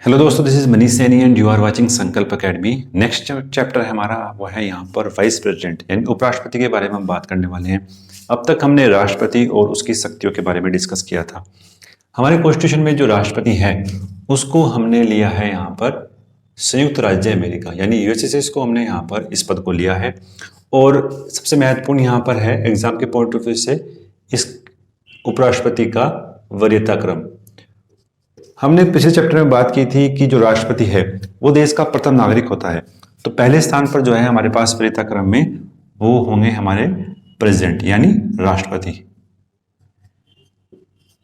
Hello दोस्तों, this is Manish Saini and you are watching Sankalp academy. Next chapter है हमारा, वो है यहाँ पर वाइस प्रेसिडेंट यानी उपराष्ट्रपति के बारे में हम बात करने वाले हैं। अब तक हमने राष्ट्रपति और उसकी शक्तियों के बारे में डिस्कस किया था। हमारे कॉन्स्टिट्यूशन में जो राष्ट्रपति है उसको हमने लिया है यहाँ पर संयुक्त राज्य अमेरिका यानी यूएसए से इसको हमने यहाँ पर इस पद को लिया है। और सबसे महत्वपूर्ण यहाँ पर है एग्जाम के पॉइंट ऑफ व्यू से इस उपराष्ट्रपति का वरीयता क्रम। हमने पिछले चैप्टर में बात की थी कि जो राष्ट्रपति है वो देश का प्रथम नागरिक होता है, तो पहले स्थान पर जो है हमारे पास वरीयता क्रम में वो होंगे हमारे प्रेसिडेंट यानी राष्ट्रपति।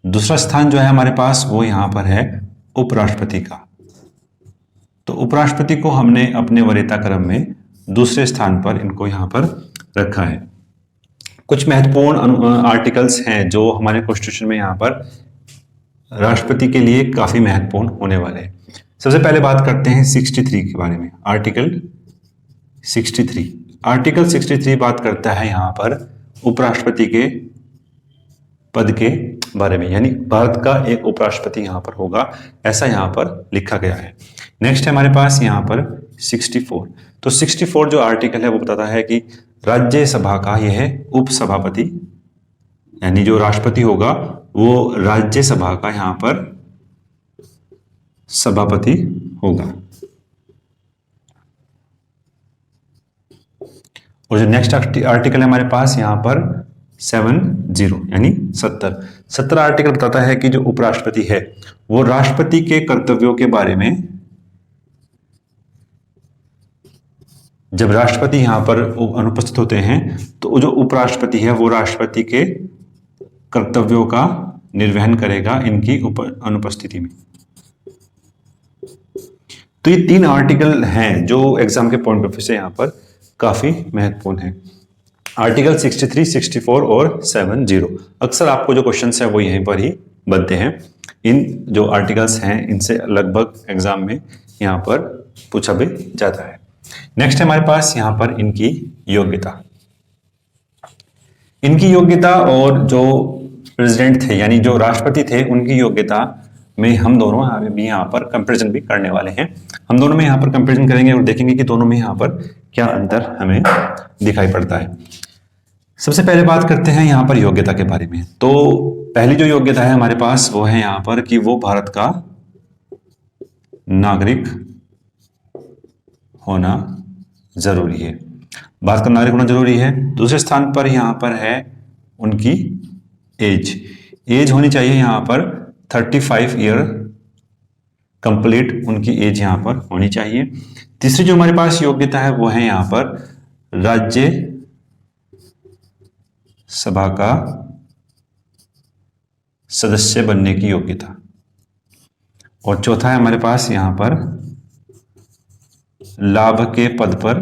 दूसरा स्थान जो है हमारे पास वो यहां पर है उपराष्ट्रपति का। तो उपराष्ट्रपति को हमने अपने वरीयता क्रम में दूसरे स्थान पर इनको यहां पर रखा है। कुछ महत्वपूर्ण आर्टिकल्स हैं जो हमारे कॉन्स्टिट्यूशन में यहां पर राष्ट्रपति के लिए काफी महत्वपूर्ण होने वाले हैं। सबसे पहले बात करते हैं 63 के बारे में। आर्टिकल 63 बात करता है यहाँ पर उपराष्ट्रपति के पद के बारे में, यानी भारत का एक उपराष्ट्रपति यहाँ पर होगा, ऐसा यहाँ पर लिखा गया है। नेक्स्ट है हमारे पास यहाँ पर 64। तो 64 जो आर्टिकल है वो बताता है कि राज्यसभा का यह उपसभापति यानी जो राष्ट्रपति होगा वो राज्यसभा का यहां पर सभापति होगा। और जो नेक्स्ट आर्टिकल है हमारे पास यहां पर 70 यानी 70 आर्टिकल बताता है कि जो उपराष्ट्रपति है वो राष्ट्रपति के कर्तव्यों के बारे में, जब राष्ट्रपति यहां पर अनुपस्थित होते हैं तो जो उपराष्ट्रपति है वो राष्ट्रपति के कर्तव्यों का निर्वहन करेगा इनकी अनुपस्थिति में। तो ये 3 आर्टिकल हैं जो एग्जाम के पॉइंट ऑफ व्यू से यहां पर काफी महत्वपूर्ण है। आर्टिकल 63, 64 और 70। अक्सर आपको जो क्वेश्चंस है वो यहीं पर ही बनते हैं। इन जो आर्टिकल्स हैं इनसे लगभग एग्जाम में यहां पर पूछा भी जाता है। नेक्स्ट है हमारे पास यहां पर इनकी योग्यता। इनकी योग्यता और जो प्रेसिडेंट थे यानी जो राष्ट्रपति थे उनकी योग्यता में हम दोनों भी यहाँ पर कंपैरिजन भी करने वाले हैं। हम दोनों में यहाँ पर कंपैरिजन करेंगे और देखेंगे कि दोनों में यहाँ पर क्या अंतर हमें दिखाई पड़ता है। सबसे पहले बात करते हैं यहाँ पर योग्यता के बारे में। तो पहली जो योग्यता है हमारे पास वो है यहाँ पर कि वो भारत का नागरिक होना जरूरी है। भारत का नागरिक होना जरूरी है। दूसरे स्थान पर यहाँ पर है उनकी एज होनी चाहिए यहाँ पर 35 ईयर कंप्लीट उनकी एज यहाँ पर होनी चाहिए। तीसरी जो हमारे पास योग्यता है वो है यहाँ पर राज्य सभा का सदस्य बनने की योग्यता। और चौथा है हमारे पास यहाँ पर लाभ के पद पर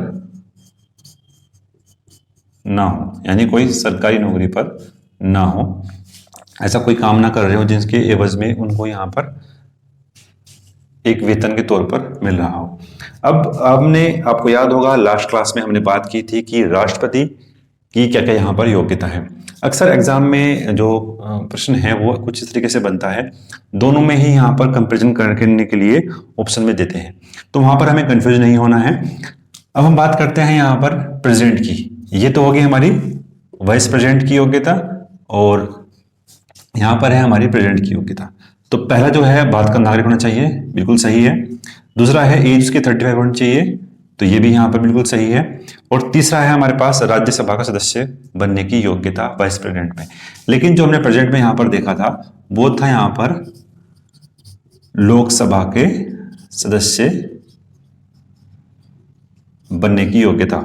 ना हो, यानी कोई सरकारी नौकरी पर ना हो, ऐसा कोई काम ना कर रहे हो जिसके एवज में उनको यहाँ पर एक वेतन के तौर पर मिल रहा हो। अब हमने, आपको याद होगा लास्ट क्लास में हमने बात की थी कि राष्ट्रपति की क्या क्या यहाँ पर योग्यता है। अक्सर एग्जाम में जो प्रश्न है वो कुछ इस तरीके से बनता है, दोनों में ही यहाँ पर कंपैरिजन करने के लिए ऑप्शन में देते हैं, तो वहां पर हमें कंफ्यूज नहीं होना है। अब हम बात करते हैं यहाँ पर प्रेसिडेंट की। ये तो होगी हमारी वाइस प्रेसिडेंट की योग्यता और यहां पर है हमारी प्रेसिडेंट की योग्यता। तो पहला जो है भारत का नागरिक होना चाहिए, बिल्कुल सही है। दूसरा है एज उसकी 35 होनी चाहिए, तो ये भी यहाँ पर बिल्कुल सही है। और तीसरा है हमारे पास राज्यसभा का सदस्य बनने की योग्यता वाइस प्रेसिडेंट में। लेकिन जो हमने प्रेसिडेंट में यहाँ पर देखा था वो था यहाँ पर लोकसभा के सदस्य बनने की योग्यता।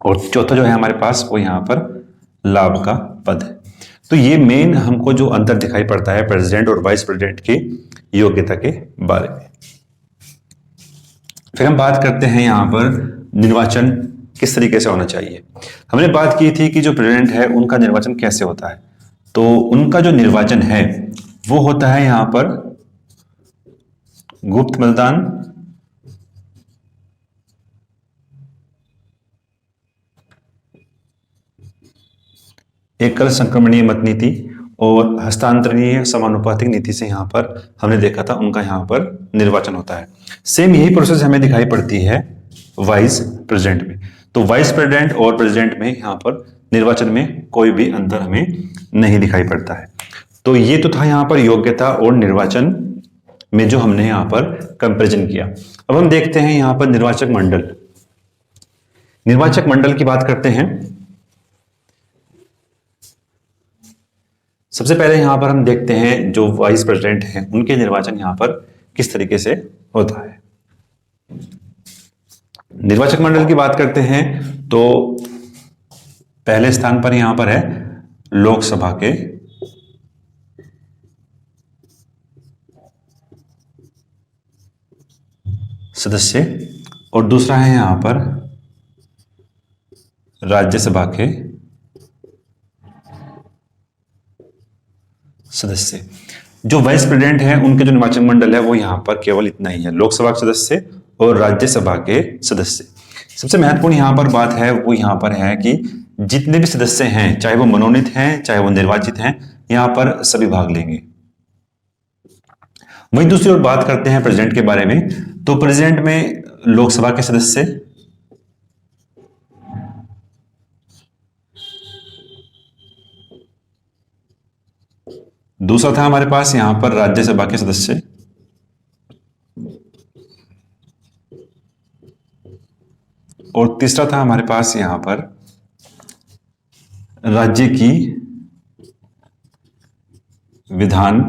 और चौथा जो है हमारे पास वो यहाँ पर लाभ का पद है। तो ये मेन हमको जो अंतर दिखाई पड़ता है प्रेसिडेंट और वाइस प्रेसिडेंट की योग्यता के बारे में। फिर हम बात करते हैं यहाँ पर निर्वाचन किस तरीके से होना चाहिए। हमने बात की थी कि जो प्रेसिडेंट है उनका निर्वाचन कैसे होता है। तो उनका जो निर्वाचन है वो होता है यहाँ पर गुप्त मतदान, एकल संक्रमणीय मत नीति और हस्तांतरणीय समानुपातिक नीति से यहाँ पर हमने देखा था उनका यहाँ पर निर्वाचन होता है। सेम यही प्रोसेस हमें दिखाई पड़ती है वाइस प्रेसिडेंट में। तो वाइस प्रेसिडेंट और प्रेसिडेंट में यहाँ पर निर्वाचन में कोई भी अंतर हमें नहीं दिखाई पड़ता है। तो ये तो था यहाँ पर योग्यता और निर्वाचन में जो हमने यहाँ पर कंपैरिजन किया। अब हम देखते हैं यहाँ पर निर्वाचक मंडल। निर्वाचक मंडल की बात करते हैं। सबसे पहले यहां पर हम देखते हैं जो वाइस प्रेसिडेंट हैं उनके निर्वाचन यहां पर किस तरीके से होता है। निर्वाचक मंडल की बात करते हैं तो पहले स्थान पर यहां पर है लोकसभा के सदस्य और दूसरा है यहां पर राज्यसभा के सदस्य। जो वाइस प्रेसिडेंट हैं उनके जो निर्वाचक मंडल है वो यहां पर केवल इतना ही है, लोकसभा के सदस्य और राज्यसभा के सदस्य। सबसे महत्वपूर्ण यहां पर बात है वो यहां पर है कि जितने भी सदस्य हैं, चाहे वो मनोनीत हैं चाहे वो निर्वाचित हैं, यहां पर सभी भाग लेंगे। वहीं दूसरी ओर बात करते हैं प्रेसिडेंट के बारे में। तो प्रेसिडेंट में लोकसभा के सदस्य, दूसरा था हमारे पास यहां पर राज्यसभा के सदस्य, और तीसरा था हमारे पास यहां पर राज्य की विधान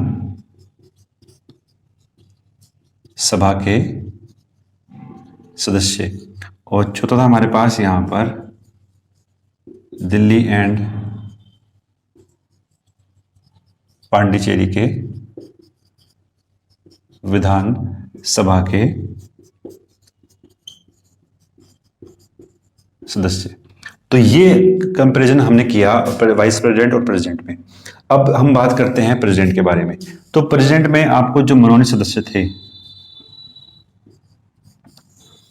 सभा के सदस्य, और चौथा था हमारे पास यहां पर दिल्ली एंड पांडिचेरी के विधान सभा के सदस्य। तो ये कंपैरिजन हमने किया वाइस प्रेसिडेंट और प्रेसिडेंट में। अब हम बात करते हैं प्रेसिडेंट के बारे में। तो प्रेसिडेंट में आपको जो मनोनीत सदस्य थे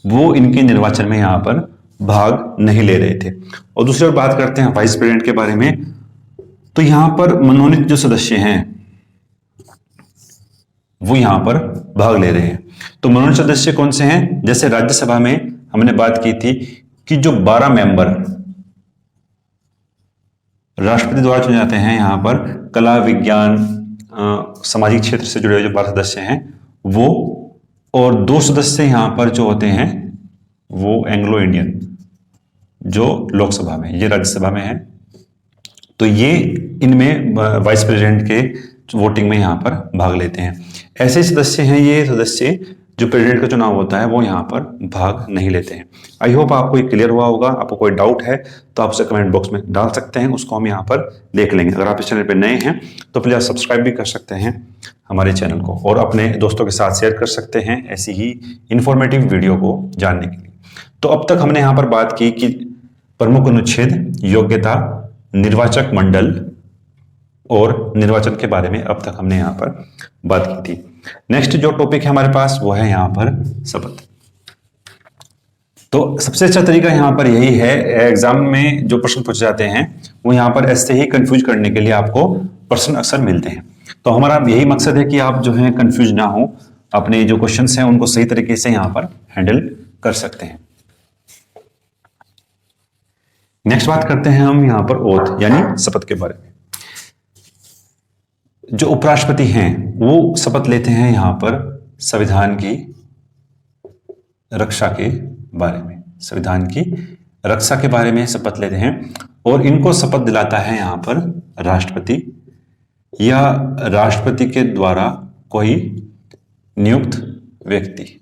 वो इनके निर्वाचन में यहां पर भाग नहीं ले रहे थे। और दूसरी ओर बात करते हैं वाइस प्रेसिडेंट के बारे में। तो यहां पर मनोनीत जो सदस्य हैं वो यहां पर भाग ले रहे हैं। तो मनोनीत सदस्य कौन से हैं? जैसे राज्यसभा में हमने बात की थी कि जो 12 मेंबर राष्ट्रपति द्वारा चुने जाते हैं, यहां पर कला, विज्ञान, सामाजिक क्षेत्र से जुड़े हुए जो 12 सदस्य हैं वो, और 2 सदस्य यहां पर जो होते हैं वो एंग्लो इंडियन जो लोकसभा में, ये राज्यसभा में है। तो ये इनमें वाइस प्रेसिडेंट के वोटिंग में यहां पर भाग लेते हैं। ऐसे सदस्य हैं ये सदस्य जो प्रेसिडेंट का चुनाव होता है वो यहां पर भाग नहीं लेते हैं। आई होप आपको ये क्लियर हुआ होगा। आपको कोई डाउट है तो आप उसे कमेंट बॉक्स में डाल सकते हैं, उसको हम यहाँ पर देख लेंगे। अगर आप इस चैनल पर नए हैं तो प्लीज आप सब्सक्राइब भी कर सकते हैं हमारे चैनल को, और अपने दोस्तों के साथ शेयर कर सकते हैं ऐसी ही इंफॉर्मेटिव वीडियो को जानने के लिए। तो अब तक हमने यहाँ पर बात की कि प्रमुख अनुच्छेद, योग्यता, निर्वाचक मंडल और निर्वाचन के बारे में अब तक हमने यहाँ पर बात की थी। नेक्स्ट जो टॉपिक है हमारे पास वो है यहाँ पर शपथ। तो सबसे अच्छा तरीका यहाँ पर यही है, एग्जाम में जो प्रश्न पूछे जाते हैं वो यहाँ पर ऐसे ही कंफ्यूज करने के लिए आपको प्रश्न अक्सर मिलते हैं। तो हमारा यही मकसद है कि आप जो है कंफ्यूज ना हो, अपने जो क्वेश्चंस हैं उनको सही तरीके से यहाँ पर हैंडल कर सकते हैं। नेक्स्ट बात करते हैं हम यहाँ पर ओथ यानी शपथ के बारे में। जो उपराष्ट्रपति हैं वो शपथ लेते हैं यहाँ पर संविधान की रक्षा के बारे में, संविधान की रक्षा के बारे में शपथ लेते हैं, और इनको शपथ दिलाता है यहाँ पर राष्ट्रपति या राष्ट्रपति के द्वारा कोई नियुक्त व्यक्ति।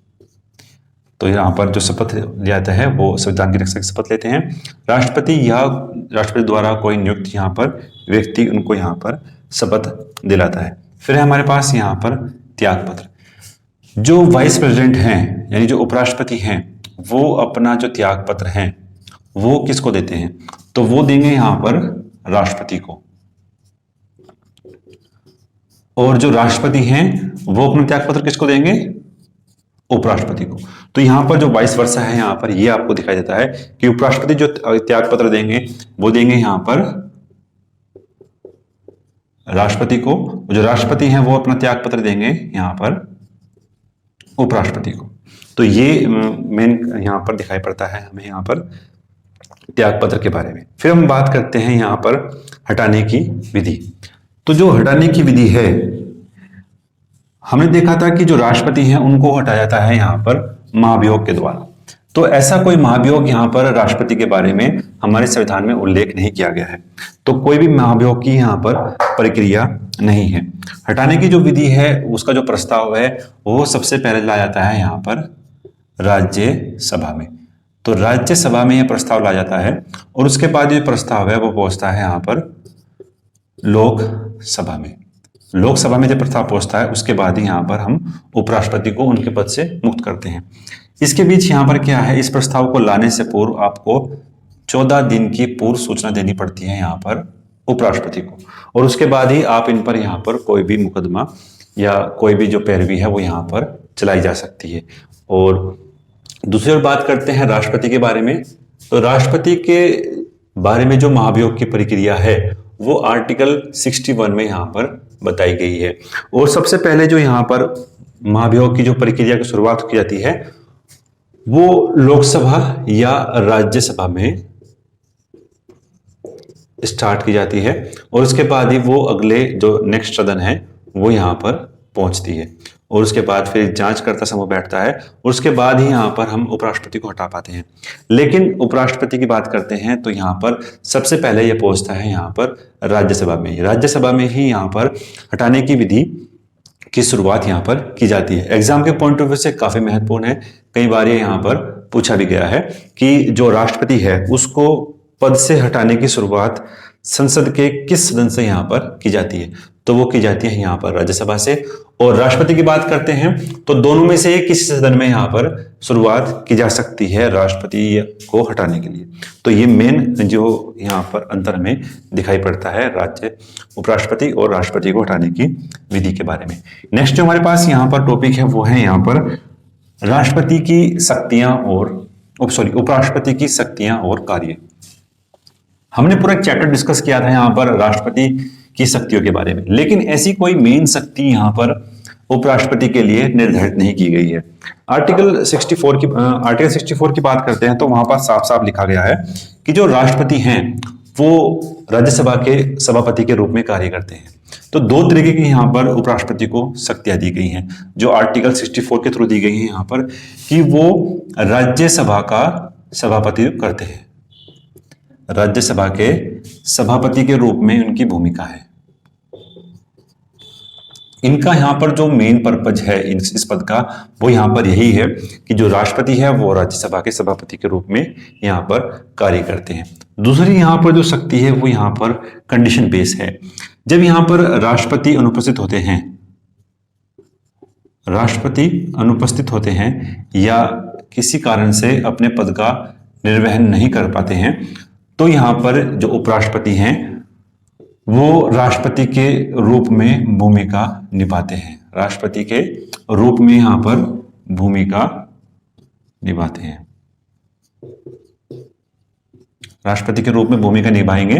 तो यहाँ पर जो शपथ लिया जाता है वो संविधान की रक्षा की शपथ लेते हैं राष्ट्रपति या राष्ट्रपति द्वारा कोई नियुक्त यहाँ पर व्यक्ति, उनको यहाँ पर शपथ दिलाता है। फिर है हमारे पास यहाँ पर त्याग पत्र। जो वाइस प्रेसिडेंट हैं यानी जो उपराष्ट्रपति हैं वो अपना जो त्याग पत्र हैं वो किसको देते हैं? तो वो देंगे यहाँ पर राष्ट्रपति को, और जो राष्ट्रपति हैं वो अपना त्याग पत्र किसको देंगे? उपराष्ट्रपति को। तो यहां पर जो वाइस वर्सा है यहाँ पर ये आपको दिखाई देता है कि उपराष्ट्रपति जो त्याग पत्र देंगे वो देंगे यहाँ पर राष्ट्रपति को, जो राष्ट्रपति हैं वो अपना त्याग पत्र देंगे यहाँ पर उपराष्ट्रपति को। तो ये मेन यहाँ पर दिखाई पड़ता है हमें यहाँ पर त्याग पत्र के बारे में। फिर हम बात करते हैं यहाँ पर हटाने की विधि। तो जो हटाने की विधि है, हमने देखा था कि जो राष्ट्रपति हैं उनको हटाया जाता है यहाँ पर महाभियोग के द्वारा। तो ऐसा कोई महाभियोग यहाँ पर राष्ट्रपति के बारे में हमारे संविधान में उल्लेख नहीं किया गया है। तो कोई भी महाभियोग की यहाँ पर प्रक्रिया नहीं है। हटाने की जो विधि है उसका जो प्रस्ताव है वो सबसे पहले लाया जाता है यहाँ पर राज्यसभा में। तो राज्यसभा में यह प्रस्ताव लाया जाता है और उसके बाद ये प्रस्ताव है वो पहुंचता है यहाँ पर लोकसभा में। लोकसभा में जब प्रस्ताव पहुंचता है उसके बाद ही यहाँ पर हम उपराष्ट्रपति को उनके पद से मुक्त करते हैं। इसके बीच यहाँ पर क्या है, इस प्रस्ताव को लाने से पूर्व आपको 14 दिन की पूर्व सूचना देनी पड़ती है यहाँ पर उपराष्ट्रपति को, और उसके बाद ही आप इन पर यहाँ पर कोई भी मुकदमा या कोई भी जो पैरवी है वो यहाँ पर चलाई जा सकती है। और दूसरी ओर बात करते हैं राष्ट्रपति के बारे में। तो राष्ट्रपति के बारे में जो महाभियोग की प्रक्रिया है वो आर्टिकल 61 में यहाँ पर बताई गई है। और सबसे पहले जो यहाँ पर महाभियोग की जो प्रक्रिया की शुरुआत की जाती है वो लोकसभा या राज्यसभा में स्टार्ट की जाती है, और उसके बाद ही वो अगले जो नेक्स्ट सदन है वो यहाँ पर पहुंचती है, और उसके बाद फिर जांचकर्ता समूह बैठता है, और उसके बाद ही यहाँ पर हम उपराष्ट्रपति को हटा पाते हैं। लेकिन उपराष्ट्रपति की बात करते हैं तो यहाँ पर सबसे पहले ये पहुंचता है यहाँ पर राज्यसभा में। राज्यसभा में ही यहाँ पर हटाने की विधि की शुरुआत यहाँ पर की जाती है। एग्जाम के पॉइंट ऑफ व्यू से काफी महत्वपूर्ण है। कई बार ये यहाँ पर पूछा भी गया है कि जो राष्ट्रपति है उसको पद से हटाने की शुरुआत संसद के किस सदन से यहाँ पर की जाती है, तो वो की जाती है यहाँ पर राज्यसभा से। और राष्ट्रपति की बात करते हैं तो दोनों में से किसी सदन में यहाँ पर शुरुआत की जा सकती है राष्ट्रपति को हटाने के लिए। तो ये मेन जो यहाँ पर अंतर हमें दिखाई पड़ता है राज्य उपराष्ट्रपति और राष्ट्रपति को हटाने की विधि के बारे में। नेक्स्ट जो हमारे पास यहाँ पर टॉपिक है वो है यहाँ पर राष्ट्रपति की शक्तियां और उपराष्ट्रपति की शक्तियां और कार्य। हमने पूरा एक चैप्टर डिस्कस किया था यहाँ पर राष्ट्रपति की शक्तियों के बारे में, लेकिन ऐसी कोई मेन शक्ति यहाँ पर उपराष्ट्रपति के लिए निर्धारित नहीं की गई है। आर्टिकल 64 की बात करते हैं तो वहां पर साफ साफ लिखा गया है कि जो राष्ट्रपति हैं वो राज्यसभा के सभापति के रूप में कार्य करते हैं। तो दो तरीके की यहाँ पर उपराष्ट्रपति को शक्तियां दी गई हैं जो आर्टिकल 64 के थ्रू दी गई हैं यहाँ पर, कि वो राज्यसभा का सभापति करते हैं। राज्यसभा के सभापति के रूप में उनकी भूमिका है। इनका यहाँ पर जो मेन पर्पज है इस पद का वो यहाँ पर यही है कि जो राष्ट्रपति है वो राज्यसभा के सभापति के रूप में यहाँ पर कार्य करते हैं। दूसरी यहाँ पर जो शक्ति है वो यहाँ पर कंडीशन बेस है। जब यहाँ पर राष्ट्रपति अनुपस्थित होते हैं या किसी कारण से अपने पद का निर्वहन नहीं कर पाते हैं तो यहाँ पर जो उपराष्ट्रपति हैं वो राष्ट्रपति के रूप में भूमिका निभाते हैं। राष्ट्रपति के रूप में यहाँ पर भूमिका निभाते हैं। राष्ट्रपति के रूप में भूमिका निभाएंगे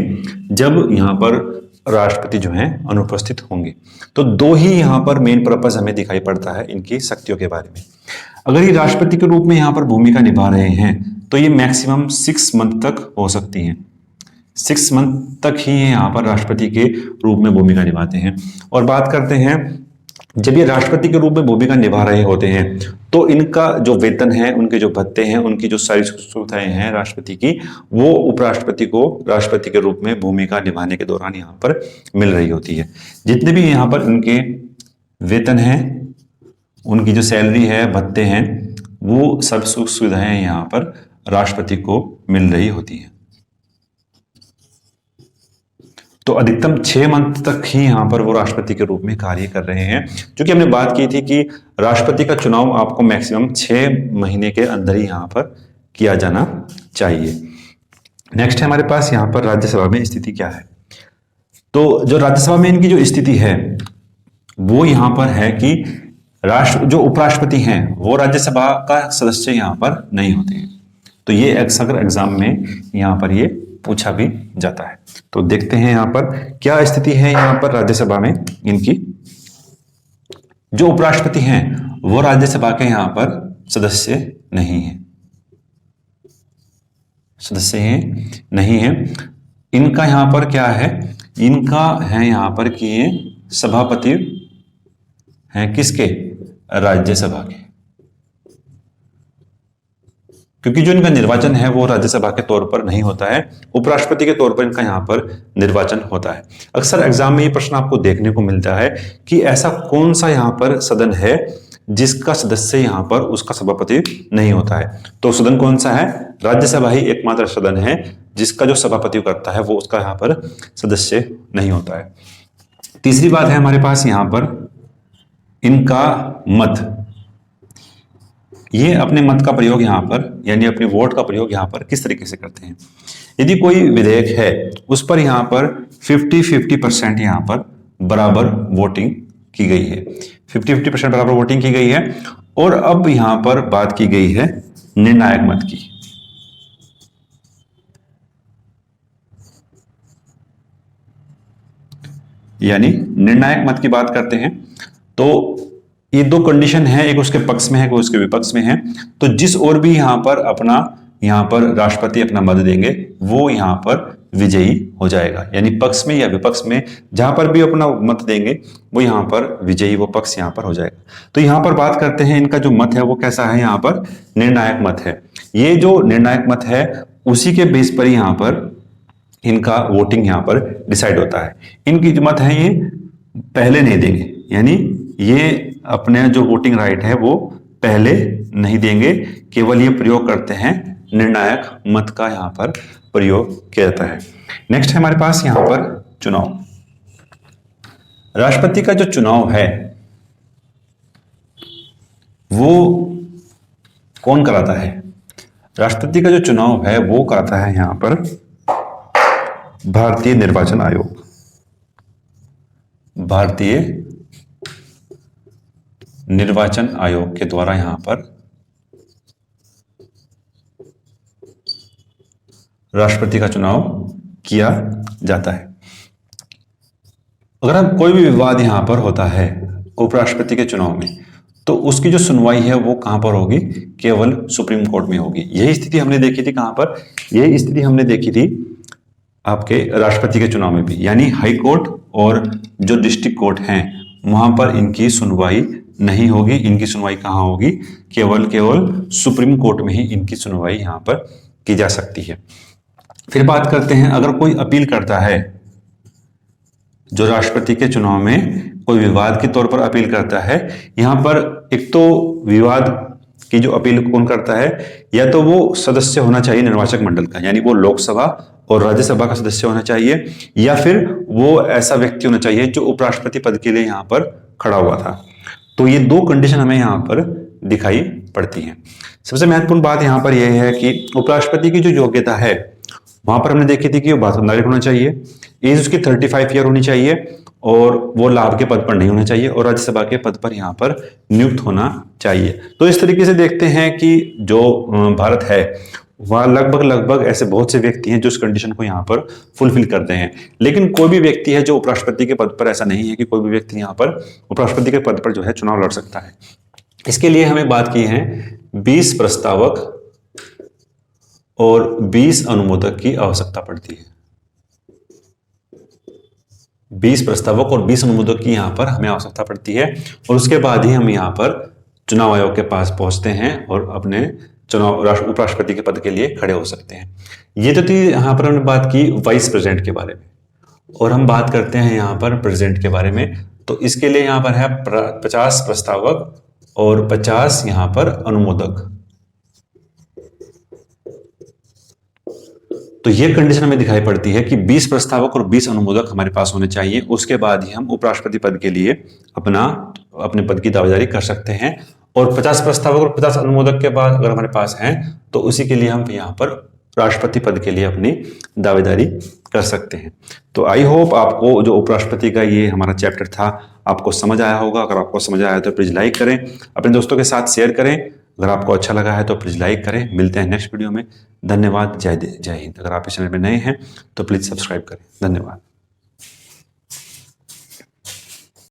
जब यहाँ पर राष्ट्रपति जो हैं अनुपस्थित होंगे। तो दो ही यहाँ पर मेन पर्पस हमें दिखाई पड़ता है इनकी शक्तियों के बारे में। अगर ये राष्ट्रपति के रूप में यहाँ पर भूमिका निभा रहे हैं तो ये मैक्सिमम 6 मंथ तक हो सकती हैं। 6 मंथ तक ही यहाँ पर राष्ट्रपति के रूप में भूमिका निभाते हैं। और बात करते हैं जब ये राष्ट्रपति के रूप में भूमिका निभा रहे होते हैं तो इनका जो वेतन है, उनके जो भत्ते हैं, उनकी जो सारी सुविधाएं हैं राष्ट्रपति की, वो उपराष्ट्रपति को राष्ट्रपति के रूप में भूमिका निभाने के दौरान यहाँ पर मिल रही होती है। जितने भी यहाँ पर उनके वेतन हैं, उनकी जो सैलरी है, भत्ते हैं, वो सब सुख सुविधाएं यहाँ पर राष्ट्रपति को मिल रही होती है। तो अधिकतम 6 मंथ तक ही यहाँ पर वो राष्ट्रपति के रूप में कार्य कर रहे हैं, क्योंकि हमने बात की थी कि राष्ट्रपति का चुनाव आपको मैक्सिमम 6 महीने के अंदर ही यहाँ पर किया जाना चाहिए। नेक्स्ट है हमारे पास यहाँ पर राज्यसभा में स्थिति क्या है। तो जो राज्यसभा में इनकी जो स्थिति है वो यहाँ पर है कि जो उपराष्ट्रपति हैं वो राज्यसभा का सदस्य यहाँ पर नहीं होते हैं। तो ये अक्सर एग्जाम में यहाँ पर ये पूछा भी जाता है। तो देखते हैं यहाँ पर क्या स्थिति है यहाँ पर राज्यसभा में इनकी। जो उपराष्ट्रपति हैं वो राज्यसभा के यहाँ पर सदस्य नहीं है, सदस्य हैं नहीं है। इनका यहाँ पर क्या है, इनका है यहाँ पर कि ये सभापति हैं किसके, राज्यसभा के, क्योंकि जो इनका निर्वाचन है वो राज्यसभा के तौर पर नहीं होता है, उपराष्ट्रपति के तौर पर इनका यहाँ पर निर्वाचन होता है। अक्सर एग्जाम में ये प्रश्न आपको देखने को मिलता है कि ऐसा कौन सा यहाँ पर सदन है जिसका सदस्य यहाँ पर उसका सभापति नहीं होता है। तो सदन कौन सा है, राज्यसभा ही एकमात्र सदन है जिसका जो सभापति करता है वो उसका यहाँ पर सदस्य नहीं होता है। तीसरी बात है हमारे पास यहाँ पर इनका मत, ये अपने मत का प्रयोग यहाँ पर यानी अपने वोट का प्रयोग यहाँ पर किस तरीके से करते हैं। यदि कोई विधेयक है उस पर यहाँ पर 50-50% यहाँ पर बराबर वोटिंग की गई है, 50-50% बराबर वोटिंग की गई है। और अब यहाँ पर बात की गई है निर्णायक मत की। यानी निर्णायक मत की बात करते हैं तो ये दो कंडीशन है, एक उसके पक्ष में है, एक उसके विपक्ष में है। तो जिस ओर भी यहां पर अपना यहां पर राष्ट्रपति अपना मत देंगे वो यहां पर विजयी हो जाएगा, यानी पक्ष में या विपक्ष में जहां पर भी अपना मत देंगे वो यहां पर विजयी, वो पक्ष यहां पर हो जाएगा। तो यहां पर बात करते हैं इनका जो मत है वो कैसा है, यहां पर निर्णायक मत है। ये जो निर्णायक मत है उसी के बेस पर यहां पर इनका वोटिंग यहां पर डिसाइड होता है। इनकी जो मत है ये पहले नहीं देंगे, यानी ये अपने जो वोटिंग राइट है वो पहले नहीं देंगे, केवल ये प्रयोग करते हैं निर्णायक मत का यहां पर प्रयोग किया जाता है। नेक्स्ट है हमारे पास यहां पर चुनाव। राष्ट्रपति का जो चुनाव है वो कौन कराता है, राष्ट्रपति का जो चुनाव है वो कराता है यहां पर भारतीय निर्वाचन आयोग। भारतीय निर्वाचन आयोग के द्वारा यहां पर राष्ट्रपति का चुनाव किया जाता है। अगर अब कोई भी विवाद यहां पर होता है उपराष्ट्रपति के चुनाव में तो उसकी जो सुनवाई है वो कहां पर होगी, केवल सुप्रीम कोर्ट में होगी। यही स्थिति हमने देखी थी कहां पर, यही स्थिति हमने देखी थी आपके राष्ट्रपति के चुनाव में भी, यानी हाई कोर्ट और जो डिस्ट्रिक्ट कोर्ट हैं वहां पर इनकी सुनवाई नहीं होगी। इनकी सुनवाई कहां होगी, केवल सुप्रीम कोर्ट में ही इनकी सुनवाई यहां पर की जा सकती है। फिर बात करते हैं अगर कोई अपील करता है, जो राष्ट्रपति के चुनाव में कोई विवाद के तौर पर अपील करता है, यहां पर एक तो विवाद की जो अपील कौन करता है, या तो वो सदस्य होना चाहिए निर्वाचक मंडल का, यानी वो लोकसभा और राज्यसभा का सदस्य होना चाहिए, या फिर वो ऐसा व्यक्ति होना चाहिए जो उपराष्ट्रपति पद के लिए यहां पर खड़ा हुआ था। तो ये दो कंडीशन हमें यहां पर दिखाई पड़ती हैं। सबसे महत्वपूर्ण बात यहां पर यह है कि उपराष्ट्रपति की जो योग्यता है वहां पर हमने देखी थी कि वो भारत नागरिक होना चाहिए, एज उसकी 35 ईयर होनी चाहिए और वो लाभ के पद पर नहीं होना चाहिए और राज्यसभा के पद पर यहाँ पर नियुक्त होना चाहिए। तो इस तरीके से देखते हैं कि जो भारत है वह लगभग ऐसे बहुत से व्यक्ति हैं जो इस कंडीशन को यहाँ पर फुलफिल करते हैं। लेकिन कोई भी व्यक्ति है जो उपराष्ट्रपति के पद पर, ऐसा नहीं है कि कोई भी व्यक्ति यहाँ पर उपराष्ट्रपति के पद पर जो है चुनाव लड़ सकता है। इसके लिए हमें बात की है 20 प्रस्तावक और 20 अनुमोदक की आवश्यकता पड़ती है। 20 प्रस्तावक और 20 अनुमोदक की यहाँ पर हमें आवश्यकता पड़ती है और उसके बाद ही हम यहाँ पर चुनाव आयोग के पास पहुंचते हैं और अपने चुनाव उपराष्ट्रपति के पद के लिए खड़े हो सकते हैं। ये तो थी यहाँ पर हमने बात की वाइस प्रेसिडेंट के बारे में, और हम बात करते हैं यहाँ पर प्रेसिडेंट के बारे में। तो इसके लिए यहाँ पर है 50 प्रस्तावक और 50 यहाँ पर अनुमोदक। तो ये कंडीशन हमें दिखाई पड़ती है कि 20 प्रस्तावक और 20 अनुमोदक हमारे पास होने चाहिए, उसके बाद ही हम उपराष्ट्रपति पद के लिए अपने पद की दावेदारी कर सकते हैं। और 50 प्रस्तावक और 50 अनुमोदक के बाद अगर हमारे पास हैं तो उसी के लिए हम यहाँ पर राष्ट्रपति पद के लिए अपनी दावेदारी कर सकते हैं। तो आई होप आपको जो उपराष्ट्रपति का ये हमारा चैप्टर था आपको समझ आया होगा। अगर आपको समझ आया तो प्लीज लाइक करें, अपने दोस्तों के साथ शेयर करें। अगर आपको अच्छा लगा है तो प्लीज़ लाइक करें। मिलते हैं नेक्स्ट वीडियो में। धन्यवाद। जय हिंद। अगर आप इस चैनल में नए हैं तो प्लीज़ सब्सक्राइब करें। धन्यवाद।